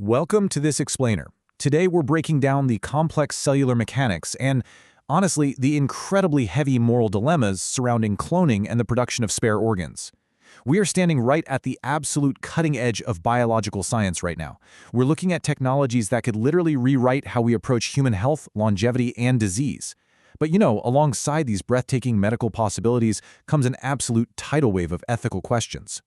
Welcome to this explainer. Today we're breaking down the complex cellular mechanics and, honestly, the incredibly heavy moral dilemmas surrounding cloning and the production of spare organs. We are standing right at the absolute cutting edge of biological science right now. We're looking at technologies that could literally rewrite how we approach human health, longevity, and disease. But alongside these breathtaking medical possibilities comes an absolute tidal wave of ethical questions.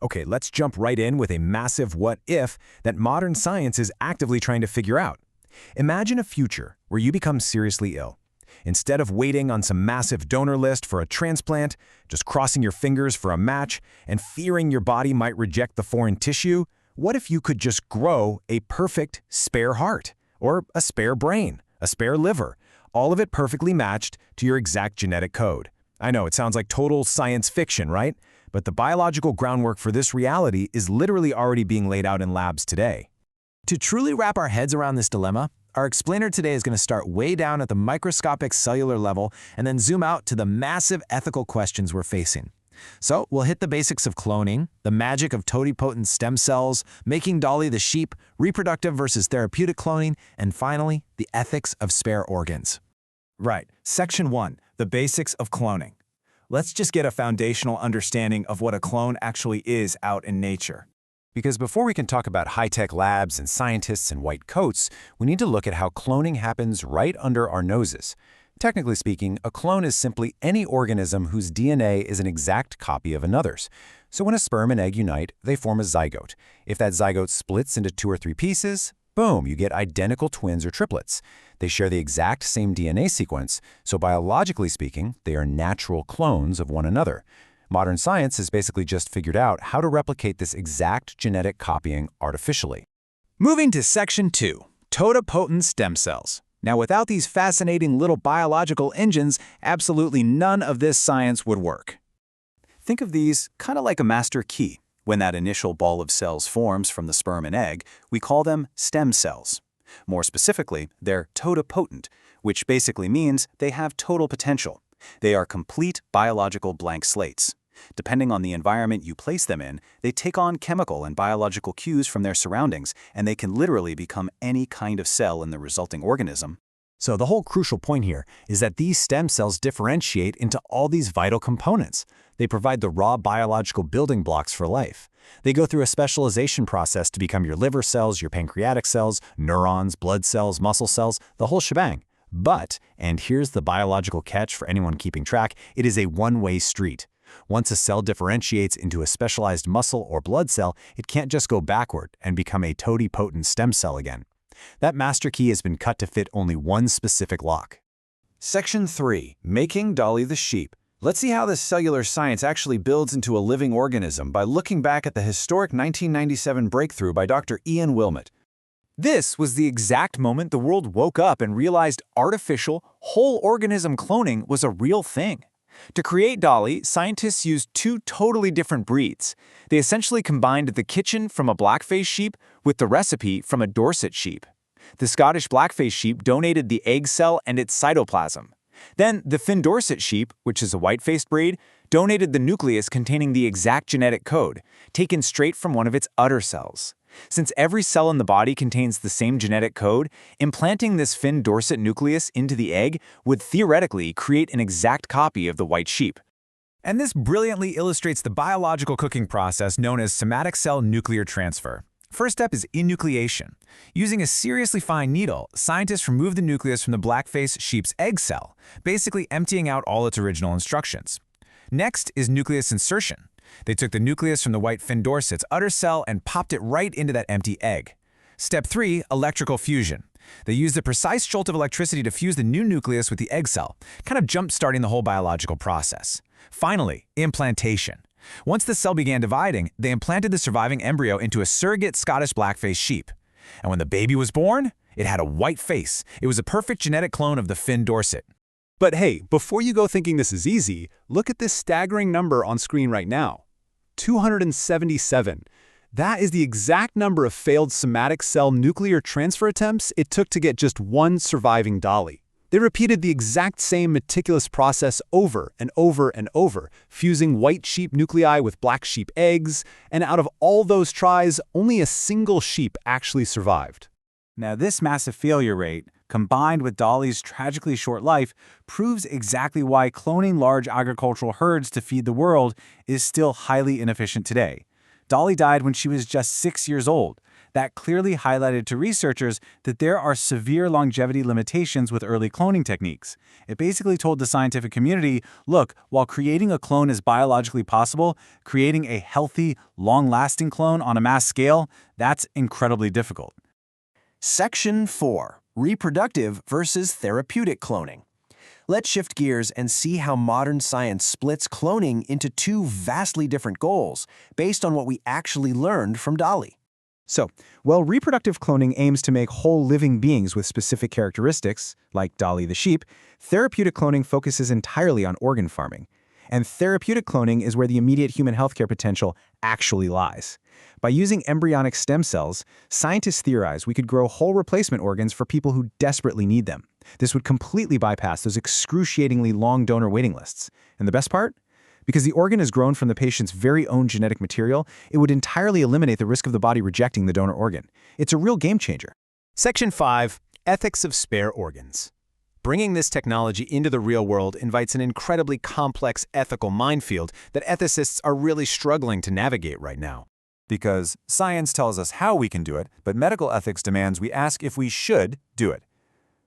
Okay, let's jump right in with a massive what-if that modern science is actively trying to figure out. Imagine a future where you become seriously ill. Instead of waiting on some massive donor list for a transplant, just crossing your fingers for a match, and fearing your body might reject the foreign tissue, what if you could just grow a perfect spare heart, or a spare brain, a spare liver, all of it perfectly matched to your exact genetic code? I know, it sounds like total science fiction, right? But the biological groundwork for this reality is literally already being laid out in labs today. To truly wrap our heads around this dilemma, our explainer today is going to start way down at the microscopic cellular level and then zoom out to the massive ethical questions we're facing. So we'll hit the basics of cloning, the magic of totipotent stem cells, making Dolly the sheep, reproductive versus therapeutic cloning, and finally, the ethics of spare organs. Right. Section 1, the basics of cloning. Let's just get a foundational understanding of what a clone actually is out in nature. Because before we can talk about high-tech labs and scientists in white coats, we need to look at how cloning happens right under our noses. Technically speaking, a clone is simply any organism whose DNA is an exact copy of another's. So when a sperm and egg unite, they form a zygote. If that zygote splits into 2 or 3 pieces, boom, you get identical twins or triplets. They share the exact same DNA sequence, so biologically speaking, they are natural clones of one another. Modern science has basically just figured out how to replicate this exact genetic copying artificially. Moving to Section 2, totipotent stem cells. Now, without these fascinating little biological engines, absolutely none of this science would work. Think of these kind of like a master key. When that initial ball of cells forms from the sperm and egg, we call them stem cells. More specifically, they're totipotent, which basically means they have total potential. They are complete biological blank slates. Depending on the environment you place them in, they take on chemical and biological cues from their surroundings, and they can literally become any kind of cell in the resulting organism. So the whole crucial point here is that these stem cells differentiate into all these vital components. They provide the raw biological building blocks for life. They go through a specialization process to become your liver cells, your pancreatic cells, neurons, blood cells, muscle cells, the whole shebang. But, and here's the biological catch for anyone keeping track, it is a one-way street. Once a cell differentiates into a specialized muscle or blood cell, it can't just go backward and become a totipotent stem cell again. That master key has been cut to fit only one specific lock. Section 3, making Dolly the sheep. Let's see how this cellular science actually builds into a living organism by looking back at the historic 1997 breakthrough by Dr. Ian Wilmot. This was the exact moment the world woke up and realized artificial, whole organism cloning was a real thing. To create Dolly, scientists used 2 totally different breeds. They essentially combined the kitchen from a blackface sheep with the recipe from a Dorset sheep. The Scottish blackface sheep donated the egg cell and its cytoplasm. Then the Finn Dorset sheep, which is a white-faced breed, donated the nucleus containing the exact genetic code, taken straight from one of its udder cells. Since every cell in the body contains the same genetic code, implanting this Finn Dorset nucleus into the egg would theoretically create an exact copy of the white sheep. And this brilliantly illustrates the biological cooking process known as somatic cell nuclear transfer. First step is enucleation. Using a seriously fine needle, scientists remove the nucleus from the blackface sheep's egg cell, basically emptying out all its original instructions. Next is nucleus insertion. They took the nucleus from the white Finn Dorset's udder cell and popped it right into that empty egg. Step 3, electrical fusion. They used a precise jolt of electricity to fuse the new nucleus with the egg cell, kind of jump-starting the whole biological process. Finally, implantation. Once the cell began dividing, they implanted the surviving embryo into a surrogate Scottish blackface sheep. And when the baby was born, it had a white face. It was a perfect genetic clone of the Finn Dorset. But hey, before you go thinking this is easy, look at this staggering number on screen right now. 277. That is the exact number of failed somatic cell nuclear transfer attempts it took to get just one surviving Dolly. They repeated the exact same meticulous process over and over and over, fusing white sheep nuclei with black sheep eggs, and out of all those tries, only a single sheep actually survived. Now, this massive failure rate, combined with Dolly's tragically short life, proves exactly why cloning large agricultural herds to feed the world is still highly inefficient today. Dolly died when she was just 6 years old. That clearly highlighted to researchers that there are severe longevity limitations with early cloning techniques. It basically told the scientific community, look, while creating a clone is biologically possible, creating a healthy, long-lasting clone on a mass scale, that's incredibly difficult. Section 4. Reproductive versus therapeutic cloning. Let's shift gears and see how modern science splits cloning into two vastly different goals based on what we actually learned from Dolly. So, while reproductive cloning aims to make whole living beings with specific characteristics, like Dolly the sheep, therapeutic cloning focuses entirely on organ farming. And therapeutic cloning is where the immediate human healthcare potential actually lies. By using embryonic stem cells, scientists theorize we could grow whole replacement organs for people who desperately need them. This would completely bypass those excruciatingly long donor waiting lists. And the best part? Because the organ is grown from the patient's very own genetic material, it would entirely eliminate the risk of the body rejecting the donor organ. It's a real game changer. Section 5. Ethics of spare organs. Bringing this technology into the real world invites an incredibly complex ethical minefield that ethicists are really struggling to navigate right now. Because science tells us how we can do it, but medical ethics demands we ask if we should do it.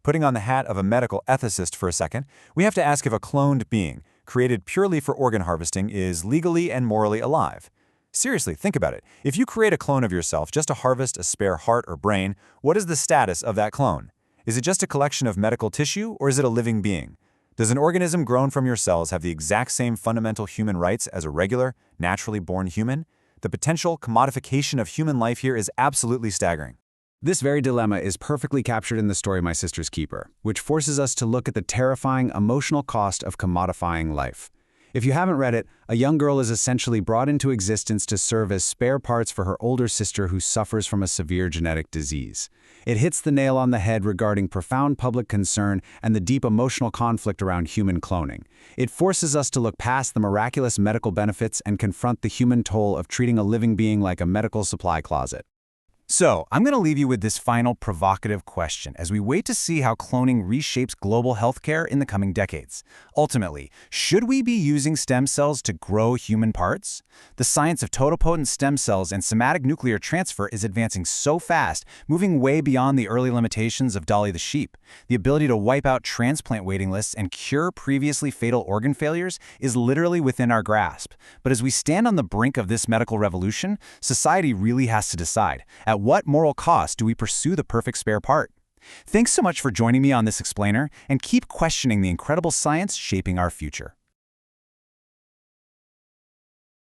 Putting on the hat of a medical ethicist for a second, we have to ask if a cloned being, created purely for organ harvesting, is legally and morally alive. Seriously, think about it. If you create a clone of yourself just to harvest a spare heart or brain, what is the status of that clone? Is it just a collection of medical tissue, or is it a living being? Does an organism grown from your cells have the exact same fundamental human rights as a regular, naturally born human? The potential commodification of human life here is absolutely staggering. This very dilemma is perfectly captured in the story My Sister's Keeper, which forces us to look at the terrifying emotional cost of commodifying life. If you haven't read it, a young girl is essentially brought into existence to serve as spare parts for her older sister who suffers from a severe genetic disease. It hits the nail on the head regarding profound public concern and the deep emotional conflict around human cloning. It forces us to look past the miraculous medical benefits and confront the human toll of treating a living being like a medical supply closet. So, I'm going to leave you with this final provocative question as we wait to see how cloning reshapes global healthcare in the coming decades. Ultimately, should we be using stem cells to grow human parts? The science of totipotent stem cells and somatic nuclear transfer is advancing so fast, moving way beyond the early limitations of Dolly the sheep. The ability to wipe out transplant waiting lists and cure previously fatal organ failures is literally within our grasp. But as we stand on the brink of this medical revolution, society really has to decide, at what moral cost do we pursue the perfect spare part? Thanks so much for joining me on this explainer, and keep questioning the incredible science shaping our future.